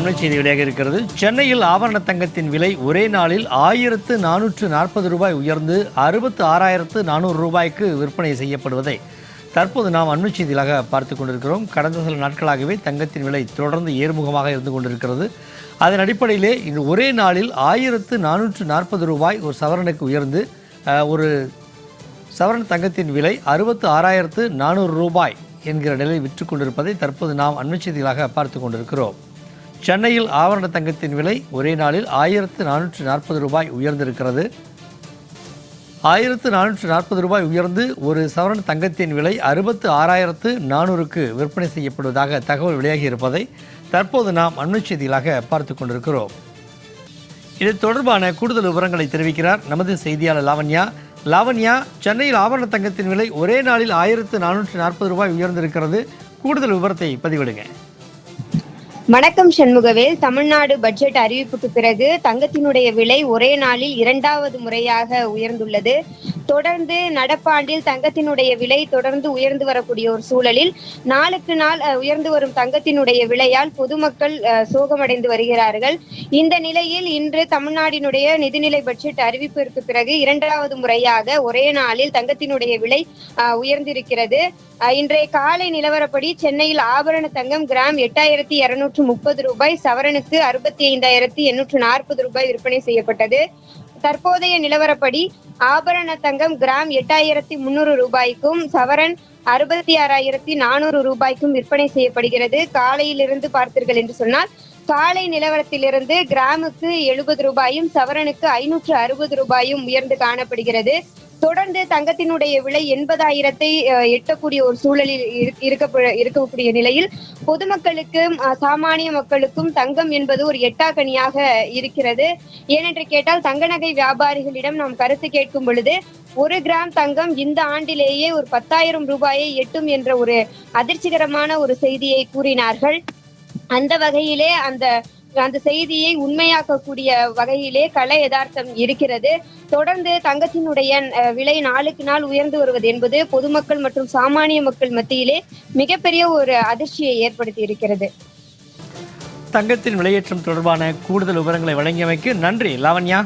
அண்மை செய்தி வெளியாக இருக்கிறது. சென்னையில் ஆபரண தங்கத்தின் விலை ஒரே நாளில் 1440 ரூபாய் உயர்ந்து 66,400 ரூபாய்க்கு விற்பனை செய்யப்படுவதை தற்போது நாம் அண்மை செய்திகளாக பார்த்து கொண்டிருக்கிறோம். கடந்த சில நாட்களாகவே தங்கத்தின் விலை தொடர்ந்து ஏறுமுகமாக இருந்து கொண்டிருக்கிறது. அதன் அடிப்படையிலே இன்று ஒரே நாளில் 1440 ரூபாய் ஒரு சவரனுக்கு உயர்ந்து ஒரு சவரன் தங்கத்தின் விலை 66,400 ரூபாய் என்கிற நிலையில் விற்று கொண்டிருப்பதை தற்போது நாம் அண்மை செய்திகளாக பார்த்து கொண்டிருக்கிறோம். சென்னையில் ஆபரண தங்கத்தின் விலை ஒரே நாளில் 1440 ரூபாய் உயர்ந்திருக்கிறது. 1440 ரூபாய் உயர்ந்து ஒரு சவரன் தங்கத்தின் விலை 66,400க்கு விற்பனை செய்யப்படுவதாக தகவல் வெளியாகி இருப்பதை தற்போது நாம் அண்மை செய்திகளாக பார்த்து கொண்டிருக்கிறோம். இது தொடர்பான கூடுதல் விவரங்களை தெரிவிக்கிறார் நமது செய்தியாளர் லாவண்யா. லாவண்யா, சென்னையில் ஆபரண தங்கத்தின் விலை ஒரே நாளில் 1440 ரூபாய் உயர்ந்திருக்கிறது. கூடுதல் விவரத்தை பதிவிடுங்க. வணக்கம் சண்முகவேல். தமிழ்நாடு பட்ஜெட் அறிவிப்புக்கு பிறகு தங்கத்தினுடைய விலை ஒரே நாளில் இரண்டாவது முறையாக உயர்ந்துள்ளது. தொடர்ந்து நடப்பாண்டில் தங்கத்தினுடைய விலை தொடர்ந்து உயர்ந்து வரக்கூடிய ஒரு சூழலில் நாளுக்கு நாள் உயர்ந்து வரும் தங்கத்தினுடைய விலையால் பொதுமக்கள் சோகமடைந்து வருகிறார்கள். இந்த நிலையில் இன்று தமிழ்நாட்டினுடைய நிதிநிலை பட்ஜெட் அறிவிப்பிற்கு பிறகு இரண்டாவது முறையாக ஒரே நாளில் தங்கத்தினுடைய விலை உயர்ந்திருக்கிறது. இன்றைய காலை நிலவரப்படி சென்னையில் ஆபரண தங்கம் கிராம் 8,230 ரூபாய், சவரனுக்கு 65,840 ரூபாய் விற்பனை செய்யப்பட்டது. தற்போதைய நிலவரப்படி ஆபரண தங்கம் கிராம் 8,300 ரூபாய்க்கும் சவரன் 66,400 ரூபாய்க்கும் விற்பனை செய்யப்படுகிறது. காலையிலிருந்து பார்த்தீர்கள் என்று சொன்னால் காலை நிலவரத்திலிருந்து கிராமுக்கு 70 ரூபாயும் சவரனுக்கு 560 ரூபாயும் உயர்ந்து காணப்படுகிறது. தொடர்ந்து தங்கத்தினுடைய விலை 80,000 எட்டக்கூடிய ஒரு சூழலில் இருக்கக்கூடிய நிலையில் பொதுமக்களுக்கும் சாமானிய மக்களுக்கும் தங்கம் என்பது ஒரு எட்டாக்கனியாக இருக்கிறது. ஏனென்று கேட்டால் தங்க நகை வியாபாரிகளிடம் நாம் கருத்து கேட்கும் பொழுது 1 கிராம் தங்கம் இந்த ஆண்டிலேயே ஒரு 10,000 ரூபாயை எட்டும் என்ற ஒரு அதிர்ச்சிகரமான ஒரு செய்தியை கூறினார்கள். அந்த வகையிலே அந்த செய்தியை உண்மையாக்கக்கூடிய வகையிலே கள யதார்த்தம் இருக்கிறது. தொடர்ந்து தங்கத்தினுடைய விலை நாளுக்கு நாள் உயர்ந்து வருவது என்பது பொதுமக்கள் மற்றும் சாமானிய மக்கள் மத்தியிலே மிகப்பெரிய ஒரு அதிர்ச்சியை ஏற்படுத்தி இருக்கிறது. தங்கத்தின் விலையேற்றம் தொடர்பான கூடுதல் விவரங்களை வழங்கியமைக்கு நன்றி லாவண்யா.